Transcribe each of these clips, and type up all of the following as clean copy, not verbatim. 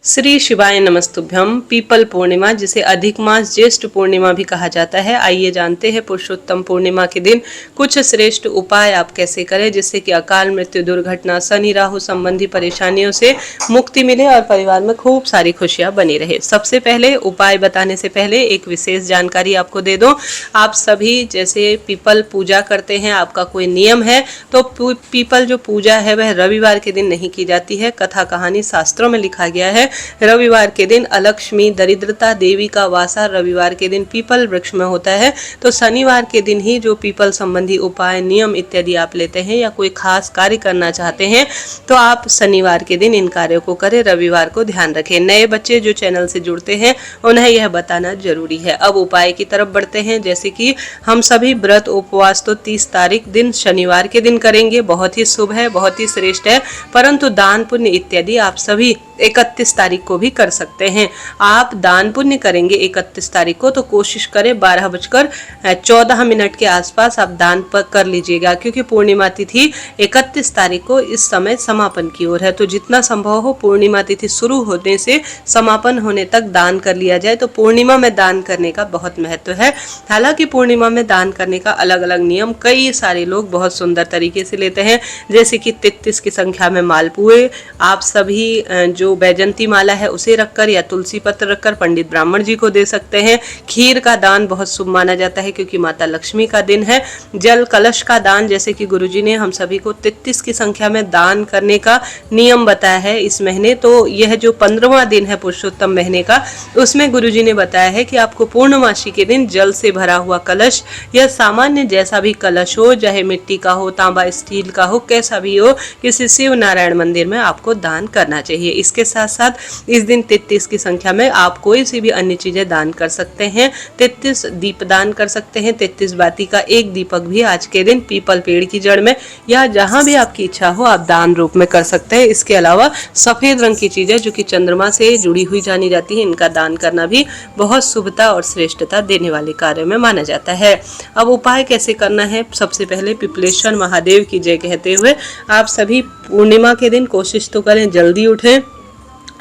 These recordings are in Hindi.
श्री शिवाय नमस्तुभ्यम। पीपल पूर्णिमा, जिसे अधिक मास ज्येष्ठ पूर्णिमा भी कहा जाता है। आइए जानते हैं पुरुषोत्तम पूर्णिमा के दिन कुछ श्रेष्ठ उपाय आप कैसे करें जिससे कि अकाल मृत्यु, दुर्घटना, शनि राहु संबंधी परेशानियों से मुक्ति मिले और परिवार में खूब सारी खुशियां बनी रहे। सबसे पहले उपाय बताने से पहले एक विशेष जानकारी आपको दे दूं। आप सभी जैसे पीपल पूजा करते हैं, आपका कोई नियम है तो पीपल जो पूजा है वह रविवार के दिन नहीं की जाती है। कथा कहानी शास्त्रों में लिखा गया है रविवार के दिन अलक्ष्मी, दरिद्रता, देवी का वासा रविवार के दिन पीपल वृक्ष में होता है। तो शनिवार के दिन ही जो पीपल संबंधी उपाय, नियम इत्यादि आप लेते हैं या कोई खास कार्य करना चाहते हैं तो आप शनिवार के दिन इन कार्यों को करें, रविवार को ध्यान रखें। नए बच्चे जो चैनल से जुड़ते हैं उन्हें यह बताना जरूरी है। अब उपाय की तरफ बढ़ते हैं। जैसे कि हम सभी व्रत उपवास तो 30 तारीख दिन शनिवार के दिन करेंगे, बहुत ही शुभ है, बहुत ही श्रेष्ठ है। परंतु दान पुण्य इत्यादि आप सभी 31 तारीख को भी कर सकते हैं। आप दान पुण्य करेंगे 31 तारीख को तो कोशिश करें 12:14 के आसपास आप दान कर लीजिएगा, क्योंकि पूर्णिमा तिथि 31 तारीख को इस समय समापन की ओर है। तो जितना संभव हो पूर्णिमा तिथि शुरू होने से समापन होने तक दान कर लिया जाए। तो पूर्णिमा में दान करने का बहुत महत्व है। हालांकि पूर्णिमा में दान करने का अलग अलग नियम कई सारे लोग बहुत सुंदर तरीके से लेते हैं, जैसे कि 33 की संख्या में मालपुए आप सभी जो बैजंती माला है उसे रखकर या तुलसी पत्र रखकर पंडित ब्राह्मण जी को दे सकते हैं। खीर का दान बहुत शुभ माना जाता है क्योंकि माता लक्ष्मी का दिन है। जल कलश का दान, जैसे कि गुरुजी ने हम सभी को 33 की संख्या में दान करने का नियम बताया है इस महीने। तो यह जो 15वां दिन है पुरुषोत्तम महीने का, उसमें गुरुजी ने बताया है कि आपको पूर्णमासी के दिन जल से भरा हुआ कलश या सामान्य जैसा भी कलश हो, चाहे मिट्टी का हो, तांबा स्टील का हो, कैसा भी हो, किसी शिव नारायण मंदिर में आपको दान करना चाहिए। इसके साथ साथ इस दिन 33 की संख्या में आप कोई सी भी अन्य चीजें दान कर सकते हैं। 33 दीप दान कर सकते हैं। 33 बाती का एक दीपक भी आज के दिन पीपल पेड़ की जड़ में या जहां भी आपकी इच्छा हो आप दान रूप में कर सकते हैं। इसके अलावा सफेद रंग की चीजें जो कि चंद्रमा से जुड़ी हुई जानी जाती है, इनका दान करना भी बहुत शुभता और श्रेष्ठता देने वाले कार्य में माना जाता है। अब उपाय कैसे करना है? सबसे पहले पिपलेश्वर महादेव की जय कहते हुए आप सभी पूर्णिमा के दिन कोशिश तो करें जल्दी उठें,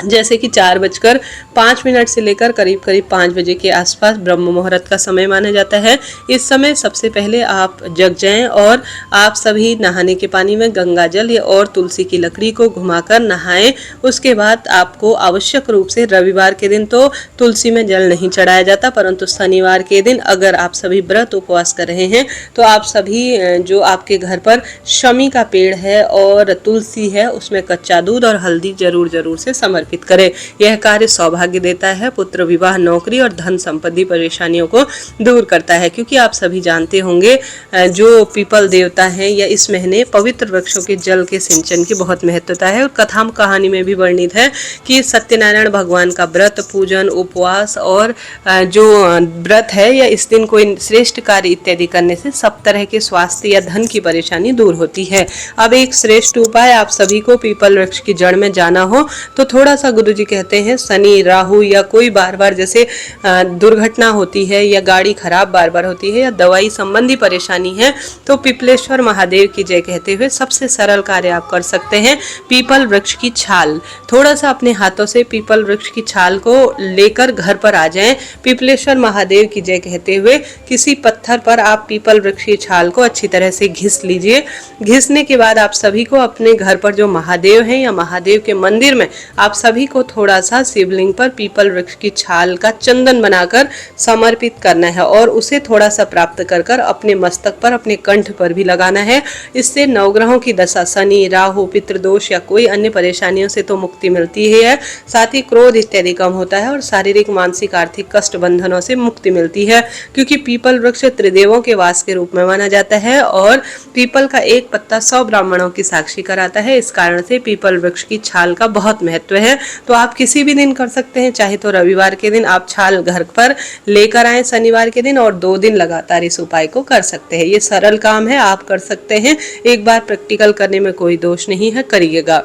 जैसे कि 4:05 से लेकर करीब 5 बजे के आसपास ब्रह्म मुहूर्त का समय माना जाता है। इस समय सबसे पहले आप जग जाएं और आप सभी नहाने के पानी में गंगा जल या और तुलसी की लकड़ी को घुमाकर नहाएं। उसके बाद आपको आवश्यक रूप से रविवार के दिन तो तुलसी में जल नहीं चढ़ाया जाता, परंतु शनिवार के दिन अगर आप सभी व्रत उपवास कर रहे हैं तो आप सभी जो आपके घर पर शमी का पेड़ है और तुलसी है उसमें कच्चा दूध और हल्दी जरूर से समर्पित करें। यह कार्य सौभाग्य देता है, पुत्र विवाह, नौकरी और धन संपत्ति परेशानियों को दूर करता है। क्योंकि आप सभी जानते होंगे जो पीपल देवता हैं या इस महीने पवित्र वृक्षों के जल के सिंचन की बहुत महत्वता है। और कथा कहानी में भी वर्णित है कि सत्यनारायण भगवान का व्रत, पूजन, उपवास और जो व्रत है या इस दिन कोई श्रेष्ठ कार्य इत्यादि करने से सब तरह के स्वास्थ्य या धन की परेशानी दूर होती है। अब एक श्रेष्ठ उपाय, आप सभी को पीपल वृक्ष की जड़ में जाना हो तो थोड़ा सा गुरुजी कहते हैं शनि राहु या कोई बार जैसे दुर्घटना होती है या गाड़ी खराब बार होती है या दवाई संबंधी परेशानी है तो पिपलेश्वर महादेव की जय कहते हुए सबसे सरल कार्य आप कर सकते हैं। पीपल वृक्ष की छाल, थोड़ा सा अपने हाथों से पीपल वृक्ष की छाल को लेकर घर पर आ जाएं। पिपलेश्वर महादेव की जय कहते हुए किसी पत्थर पर आप पीपल वृक्ष की छाल को अच्छी तरह से घिस लीजिए। घिसने के बाद आप सभी को अपने घर पर जो महादेव हैं या महादेव के मंदिर में आप सभी को थोड़ा सा शिवलिंग पर पीपल वृक्ष की छाल का चंदन बनाकर समर्पित करना है और उसे थोड़ा सा प्राप्त कर अपने मस्तक पर, अपने कंठ पर भी लगाना है। इससे नवग्रहों की दशा, शनि राहु, पितृदोष या कोई अन्य परेशानियों से तो मुक्ति मिलती ही है, साथ ही क्रोध इत्यादि कम होता है और शारीरिक, मानसिक, आर्थिक कष्ट बंधनों से मुक्ति मिलती है। क्योंकि पीपल वृक्ष त्रिदेवों के वास के रूप में माना जाता है और पीपल का एक पत्ता 100 ब्राह्मणों की साक्षी कराता है। इस कारण से पीपल वृक्ष की छाल का बहुत महत्व है। तो आप किसी भी दिन कर सकते हैं, चाहे तो रविवार के दिन आप छाल घर पर लेकर आए शनिवार के दिन और 2 दिन लगातार इस उपाय को कर सकते हैं। ये सरल काम है, आप कर सकते हैं। एक बार प्रैक्टिकल करने में कोई दोष नहीं है, करिएगा।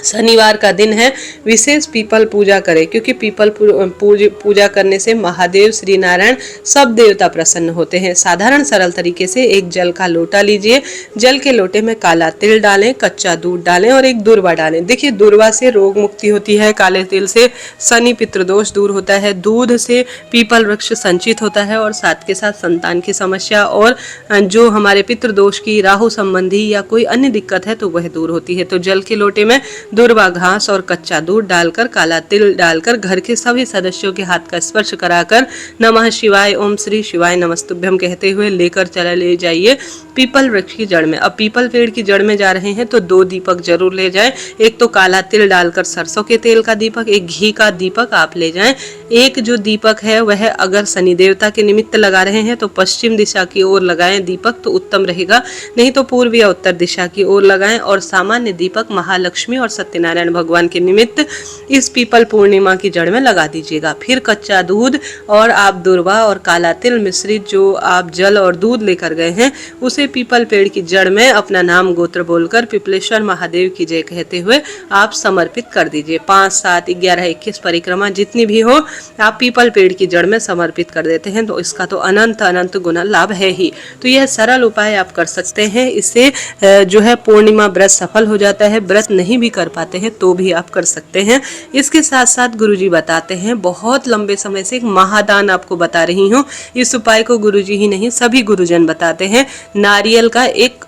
शनिवार का दिन है, विशेष पीपल पूजा करें क्योंकि पीपल पूजा करने से महादेव श्री नारायण सब देवता प्रसन्न होते हैं। साधारण सरल तरीके से एक जल का लोटा लीजिए, जल के लोटे में काला तिल डालें, कच्चा दूध डालें और एक दूर्वा डालें। देखिए दूर्वा से रोग मुक्ति होती है, काले तिल से शनि पितृदोष दूर होता है, दूध से पीपल वृक्ष संचित होता है और साथ के साथ संतान की समस्या और जो हमारे पितृदोष की राहु संबंधी या कोई अन्य दिक्कत है तो वह दूर होती है। तो जल के लोटे में दूर्वा घास और कच्चा दूध डालकर, काला तिल डालकर घर के सभी सदस्यों के हाथ का स्पर्श कराकर नमः शिवाय, ओम श्री शिवाय नमस्तुभ्यम कहते हुए लेकर चले ले जाइए पीपल वृक्ष की जड़ में। अब पीपल पेड़ की जड़ में जा रहे हैं तो 2 दीपक जरूर ले जाएं। एक तो काला तिल डालकर सरसों के तेल का दीपक, एक घी का दीपक आप ले जाएं। एक जो दीपक है वह अगर शनि देवता के निमित्त लगा रहे हैं तो पश्चिम दिशा की ओर लगाएं दीपक, तो उत्तम रहेगा, नहीं तो पूर्व या उत्तर दिशा की ओर लगाएं। और सामान्य दीपक महालक्ष्मी और सत्यनारायण भगवान के निमित्त इस पीपल पूर्णिमा की जड़ में लगा दीजिएगा। फिर कच्चा दूध और आप दूर्वा और काला तिल मिश्रित जो आप जल और दूध लेकर गए हैं उसे पीपल पेड़ की जड़ में अपना नाम गोत्र बोलकर पिपलेश्वर महादेव की जय कहते हुए आप समर्पित कर दीजिए। 5, 7, 11, 21 परिक्रमा जितनी भी हो आप पीपल पेड़ की जड़ में समर्पित कर देते हैं तो इसका तो अनंत अनंत गुना लाभ है ही। तो यह सरल उपाय आप कर सकते हैं, इससे जो है पूर्णिमा व्रत सफल हो जाता है। व्रत नहीं भी कर पाते हैं तो भी आप कर सकते हैं। इसके साथ साथ गुरुजी बताते हैं, बहुत लंबे समय से एक महादान आपको बता रही हूँ। इस उपाय को गुरुजी ही नहीं सभी गुरुजन बताते हैं। नारियल का एक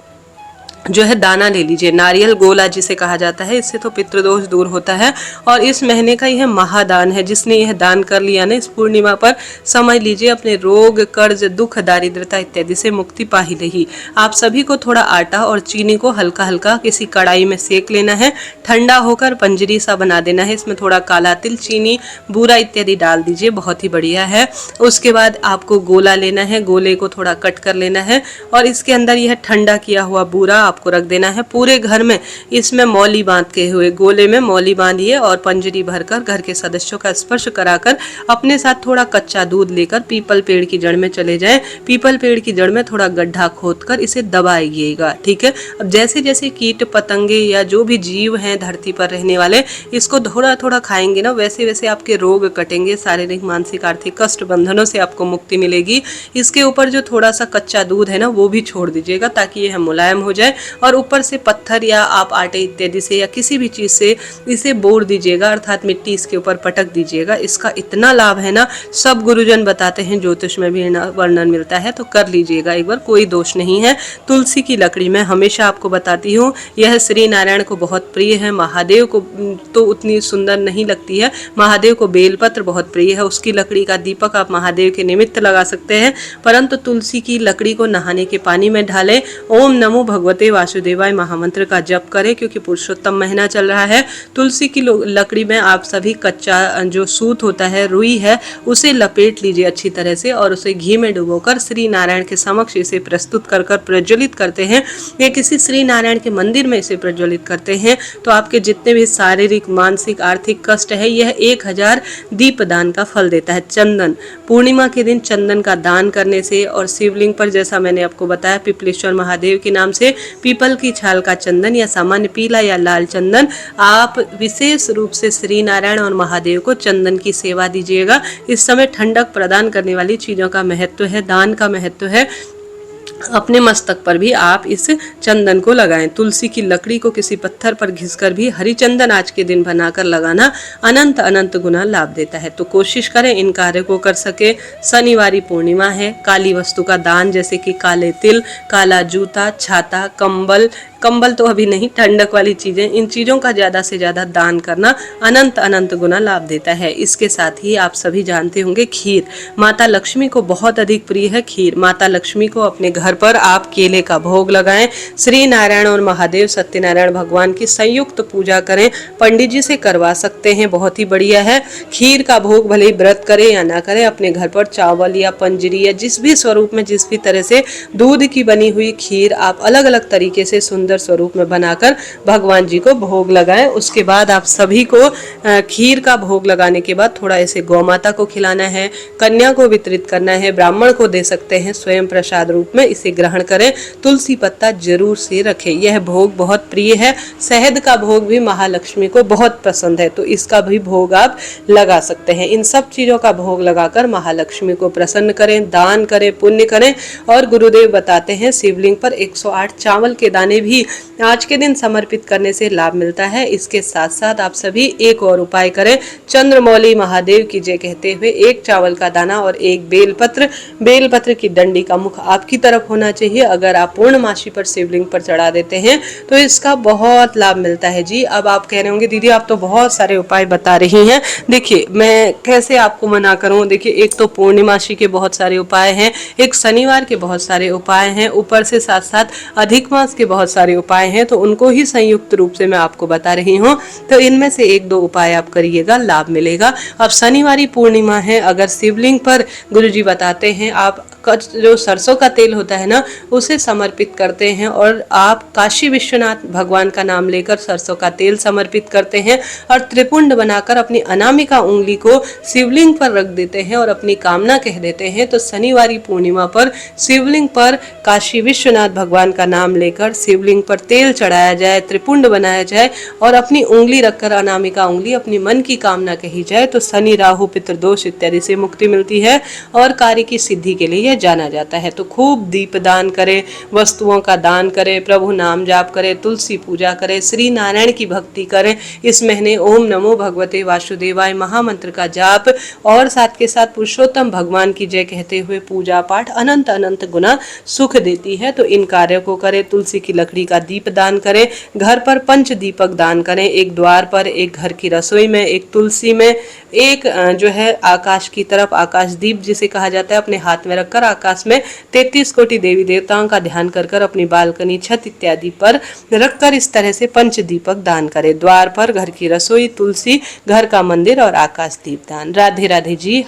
जो है दाना ले लीजिए, नारियल गोला जिसे कहा जाता है, इससे तो पितृदोष दूर होता है और इस महीने का यह महादान है। जिसने यह दान कर लिया ना इस पूर्णिमा पर, समझ लीजिए अपने रोग, कर्ज, दुख, दारिद्रता इत्यादि से मुक्ति पा ही रही। आप सभी को थोड़ा आटा और चीनी को हल्का हल्का किसी कढ़ाई में सेक लेना है, ठंडा होकर पंजरी सा बना देना है। इसमें थोड़ा काला तिल, चीनी, बूरा इत्यादि डाल दीजिए, बहुत ही बढ़िया है। उसके बाद आपको गोला लेना है, गोले को थोड़ा कट कर लेना है और इसके अंदर यह ठंडा किया हुआ बूरा आपको रख देना है। पूरे घर में इसमें मौली बांध के हुए गोले में मौली बांधिए और पंजरी भरकर घर के सदस्यों का स्पर्श कराकर अपने साथ थोड़ा कच्चा दूध लेकर पीपल पेड़ की जड़ में चले जाएं। पीपल पेड़ की जड़ में थोड़ा गड्ढा खोदकर इसे दबाइएगा, ठीक है। अब जैसे जैसे कीट पतंगे या जो भी जीव हैं धरती पर रहने वाले इसको थोड़ा थोड़ा खाएंगे ना, वैसे वैसे आपके रोग कटेंगे, शारीरिक, मानसिक, आर्थिक कष्ट बंधनों से आपको मुक्ति मिलेगी। इसके ऊपर जो थोड़ा सा कच्चा दूध है ना वो भी छोड़ दीजिएगा ताकि यह मुलायम हो जाए और ऊपर से पत्थर या आप आटे इत्यादि से या किसी भी चीज से इसे बोर दीजिएगा, अर्थात मिट्टी इसके ऊपर पटक दीजिएगा। इसका इतना लाभ है ना, सब गुरुजन बताते हैं, ज्योतिष में भी वर्णन मिलता है, तो कर लीजिएगा एक बार, कोई दोष नहीं है। तुलसी की लकड़ी मैं हमेशा आपको बताती हूँ, यह श्री नारायण को बहुत प्रिय है। महादेव को तो उतनी सुंदर नहीं लगती है, महादेव को बेलपत्र बहुत प्रिय है। उसकी लकड़ी का दीपक आप महादेव के निमित्त लगा सकते हैं, परंतु तुलसी की लकड़ी को नहाने के पानी में डालें, ओम नमो भगवते वासुदेवाय महामंत्र का जप करें क्योंकि पुरुषोत्तम महीना चल रहा है। तुलसी की लकड़ी में आप सभी कच्चा जो सूत होता है, रुई है, उसे लपेट लीजिए अच्छी तरह से और उसे घी में डुबोकर श्री नारायण के समक्ष इसे प्रस्तुत कर प्रज्वलित करते हैं या किसी श्री नारायण के मंदिर में इसे प्रज्वलित करते हैं तो आपके जितने भी शारीरिक, मानसिक, आर्थिक कष्ट है यह 1000 दीप दान का फल देता है। चंदन, पूर्णिमा के दिन चंदन का दान करने से और शिवलिंग पर जैसा मैंने आपको बताया पिपलेश्वर महादेव के नाम से पीपल की छाल का चंदन या सामान्य पीला या लाल चंदन, आप विशेष रूप से श्री नारायण और महादेव को चंदन की सेवा दीजिएगा। इस समय ठंडक प्रदान करने वाली चीजों का महत्व है, दान का महत्व है। अपने मस्तक पर भी आप इस चंदन को लगाएं। तुलसी की लकड़ी को किसी पत्थर पर घिसकर भी हरी चंदन आज के दिन बनाकर लगाना अनंत अनंत गुना लाभ देता है। तो कोशिश करें इन कार्य को कर सके। शनिवारी पूर्णिमा है, काली वस्तु का दान जैसे कि काले तिल, काला जूता, छाता, कंबल तो अभी नहीं, ठंडक वाली चीजें, इन चीजों का ज्यादा से ज्यादा दान करना अनंत अनंत गुना लाभ देता है। इसके साथ ही आप सभी जानते होंगे खीर माता लक्ष्मी को बहुत अधिक प्रिय है। खीर माता लक्ष्मी को अपने घर पर आप केले का भोग लगाएं, श्री नारायण और महादेव सत्यनारायण भगवान की संयुक्त पूजा करें, पंडित जी से करवा सकते हैं, बहुत ही बढ़िया है। खीर का भोग भले ही व्रत करें या ना करें, अपने घर पर चावल या पंजरी या जिस भी स्वरूप में जिस भी तरह से दूध की बनी हुई खीर आप अलग अलग तरीके से सुंदर सुंदर स्वरूप में बनाकर भगवान जी को भोग लगाएं। उसके बाद आप सभी को खीर का भोग लगाने के बाद थोड़ा ऐसे गौ माता को खिलाना है, कन्या को वितरित करना है, ब्राह्मण को दे सकते हैं, स्वयं प्रसाद रूप में इसे ग्रहण करें। तुलसी पत्ता जरूर से रखें। यह भोग बहुत प्रिय है। शहद का भोग भी महालक्ष्मी को बहुत पसंद है, तो इसका भी भोग आप लगा सकते हैं। इन सब चीजों का भोग लगाकर महालक्ष्मी को प्रसन्न करें, दान करें, पुण्य करें। और गुरुदेव बताते हैं शिवलिंग पर 108 चावल के दाने भी आज के दिन समर्पित करने से लाभ मिलता है। इसके साथ साथ आप सभी एक और उपाय करें, चंद्रमौली महादेव की जय कहते हुए 1 चावल का दाना और 1 बेलपत्र की डंडी का मुख आपकी तरफ होना चाहिए। अगर आप पूर्णमासी पर शिवलिंग पर चढ़ा देते हैं तो इसका बहुत लाभ मिलता है जी। अब आप कह रहे होंगे दीदी आप तो बहुत सारे उपाय बता रही हैं, देखिए मैं कैसे आपको मना करूं। देखिए एक तो पूर्णिमासी के बहुत सारे उपाय हैं, एक शनिवार के बहुत सारे उपाय हैं, ऊपर से साथ साथ अधिक मास के बहुत सारे उपाय हैं, तो उनको ही संयुक्त रूप से मैं आपको बता रही हूँ। तो इनमें से 1-2 उपाय आप करिएगा, लाभ मिलेगा। अब शनिवारी पूर्णिमा है, अगर शिवलिंग पर गुरुजी बताते हैं आप जो सरसों का तेल होता है ना उसे समर्पित करते हैं और आप काशी विश्वनाथ भगवान का नाम लेकर सरसों का तेल समर्पित करते हैं और त्रिपुंड बनाकर अपनी अनामिका उंगली को शिवलिंग पर रख देते हैं और अपनी कामना कह देते हैं। तो शनिवारी पूर्णिमा पर शिवलिंग पर काशी विश्वनाथ भगवान का नाम लेकर शिवलिंग पर तेल चढ़ाया जाए, त्रिपुंड बनाया जाए और अपनी उंगली रखकर अनामिका उंगली अपनी मन की कामना कही जाए तो शनि राहु पितृदोष इत्यादि से मुक्ति मिलती है और कार्य की सिद्धि के लिए जाना जाता है। तो खूब दीप दान करें, वस्तुओं का दान करें, प्रभु नाम जाप करें, तुलसी पूजा करें, श्री नारायण की भक्ति करें। इस महीने ओम नमो भगवते वासुदेवाय महामंत्र का जाप और साथ के साथ पुरुषोत्तम भगवान की जय कहते हुए पूजा पाठ अनंत अनंत गुना सुख देती है। तो इन कार्यों को करें। तुलसी की लकड़ी का दीप दान करें, घर पर 5 दीपक दान करें, एक द्वार पर, एक घर की रसोई में, एक तुलसी में, एक जो है आकाश की तरफ आकाश दीप जिसे कहा जाता है अपने हाथ में रखकर आकाश में 33 कोटि देवी देवताओं का ध्यान कर कर अपनी बालकनी, छत इत्यादि पर रखकर इस तरह से 5 दीपक दान करें। द्वार पर, घर की रसोई, तुलसी, घर का मंदिर और आकाश दीप दान। राधे राधे जी।